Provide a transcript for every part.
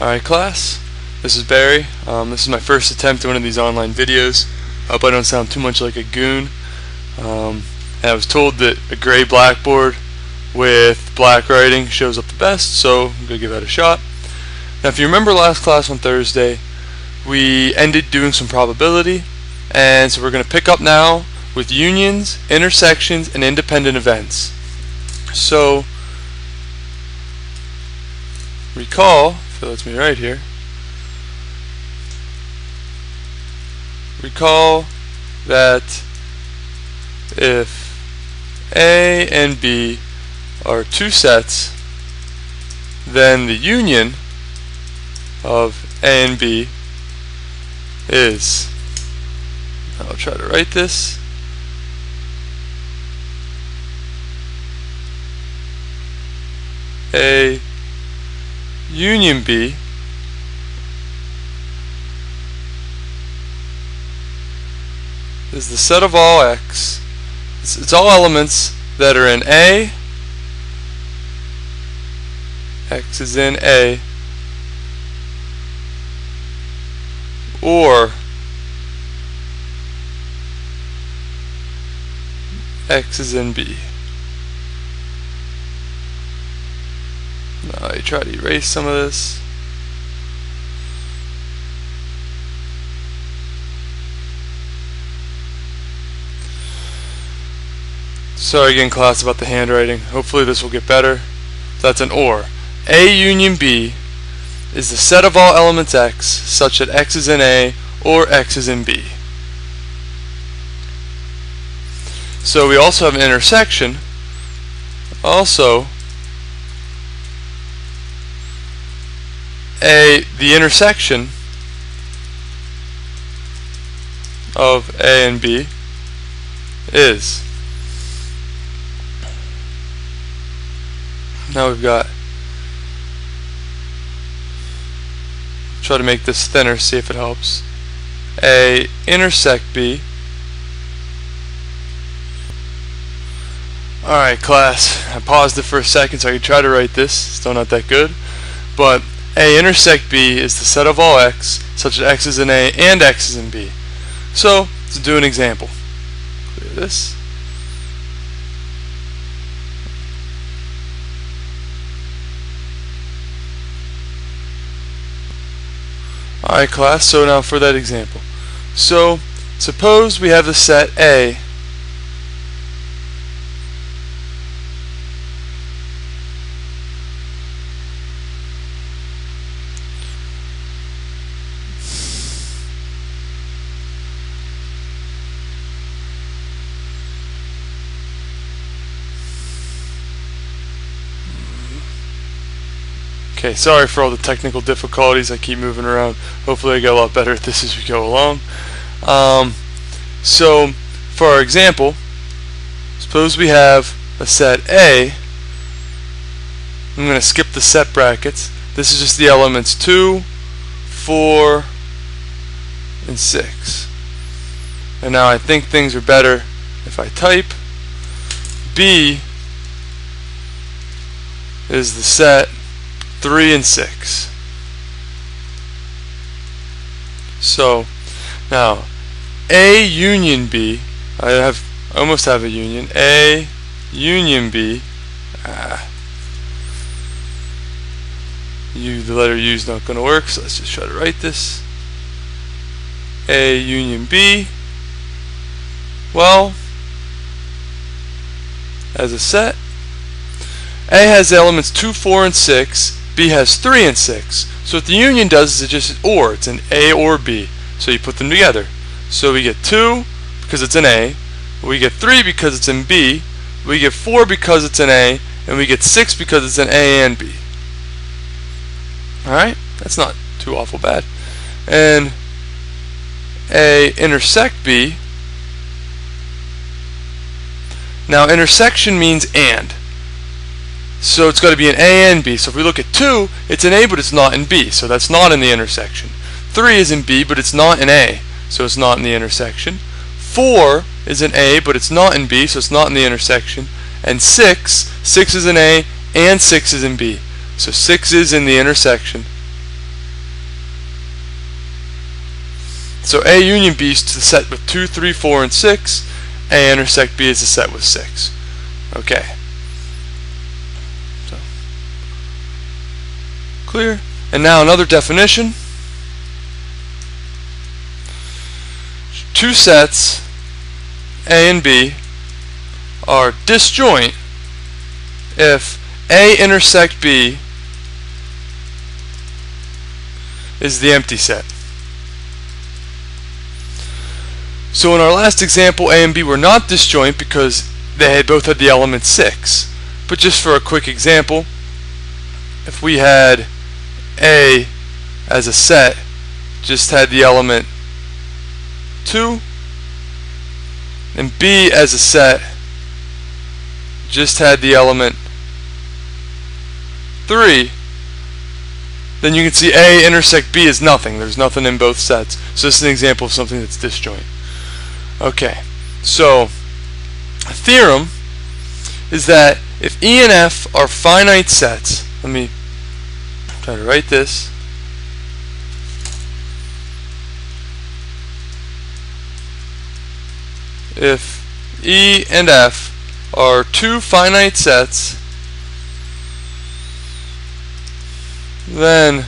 Alright class, this is Barry. This is my first attempt at one of these online videos. I hope I don't sound too much like a goon. And I was told that a gray blackboard with black writing shows up the best, so I'm going to give that a shot. Now if you remember last class on Thursday, we ended doing some probability, and so we're going to pick up now with unions, intersections, and independent events. So recall, if it lets me right here, recall that if A and B are two sets, then the union of A and B is, I'll try to write this, A union B is the set of all X. It's all elements that are in A. X is in A, or X is in B. Now I try to erase some of this. Sorry again class about the handwriting. Hopefully this will get better. That's an OR. A union B is the set of all elements X such that X is in A or X is in B. So we also have an intersection. Also, the intersection of A and B is, now we've got, try to make this thinner, see if it helps. A intersect B. Alright class, I paused it for a second so I could try to write this. Still not that good. But A intersect B is the set of all X such that X is in A and X is in B. So, let's do an example. Clear this. Alright class, so now for that example. So, suppose we have the set A Okay, sorry for all the technical difficulties. I keep moving around. Hopefully I get a lot better at this as we go along. So, for our example, suppose we have a set A. I'm going to skip the set brackets. This is just the elements 2, 4, and 6. And now I think things are better if I type. B is the set 3 and 6. So now A union B, I almost have a union. A union B. The letter U is not going to work, so let's just try to write this. A union B. Well, as a set, A has elements 2, 4, and 6. B has 3 and 6. So what the union does is it just OR. It's an A or B. So you put them together. So we get 2 because it's an A. We get 3 because it's in B. We get 4 because it's an A. And we get 6 because it's an A and B. Alright? That's not too awful bad. And A intersect B. Now intersection means and. So it's got to be an A and B. So if we look at 2, it's an A but it's not in B. So that's not in the intersection. 3 is in B but it's not in A. So it's not in the intersection. 4 is in A but it's not in B. So it's not in the intersection. And 6 is in A and 6 is in B. So 6 is in the intersection So A union B is the set with 2, 3, 4, and 6. A intersect B is the set with 6. Okay. So, clear? And now another definition. Two sets, A and B, are disjoint if A intersect B is the empty set. So in our last example, A and B were not disjoint because they had both had the element 6. But just for a quick example, if we had A as a set just had the element 2, and B as a set just had the element 3, then you can see A intersect B is nothing. There's nothing in both sets. So this is an example of something that's disjoint. Okay, so a theorem is that if E and F are finite sets, let me try to write this. If E and F are two finite sets, then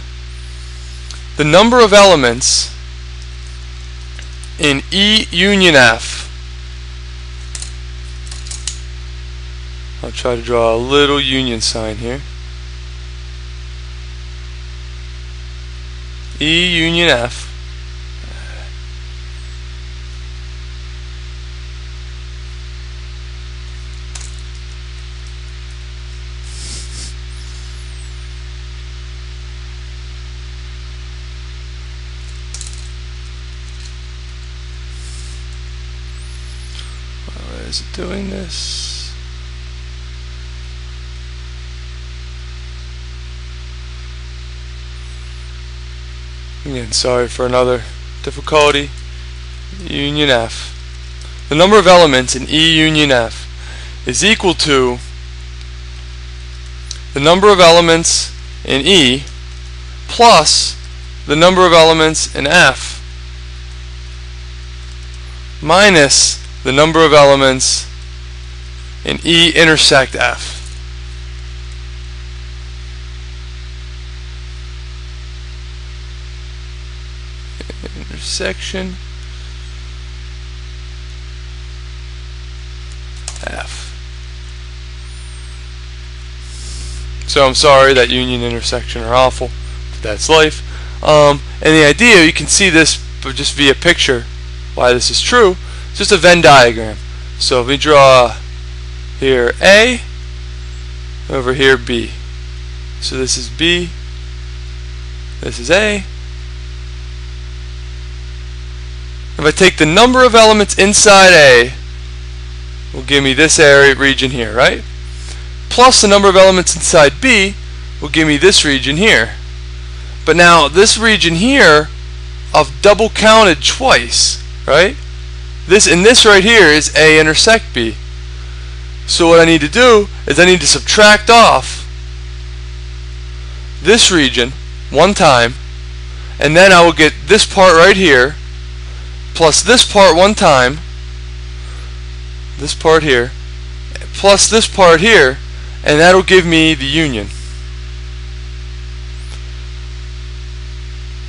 the number of elements in E union F, I'll try to draw a little union sign here. E union F is it doing this? Again, sorry for another difficulty. Union F. The number of elements in E union F is equal to the number of elements in E plus the number of elements in F minus the number of elements in E intersect F. Intersection F. So I'm sorry that union intersection are awful, but that's life. And the idea, you can see this just via picture why this is true. It's just a Venn diagram. So if we draw here A, over here B. So this is B, this is A. If I take the number of elements inside A, will give me this area region here, right? Plus the number of elements inside B will give me this region here. But now this region here I've double counted twice, right? This and this right here is A intersect B. So what I need to do is I need to subtract off this region one time, and then I will get this part right here plus this part one time, this part here, plus this part here, and that'll give me the union.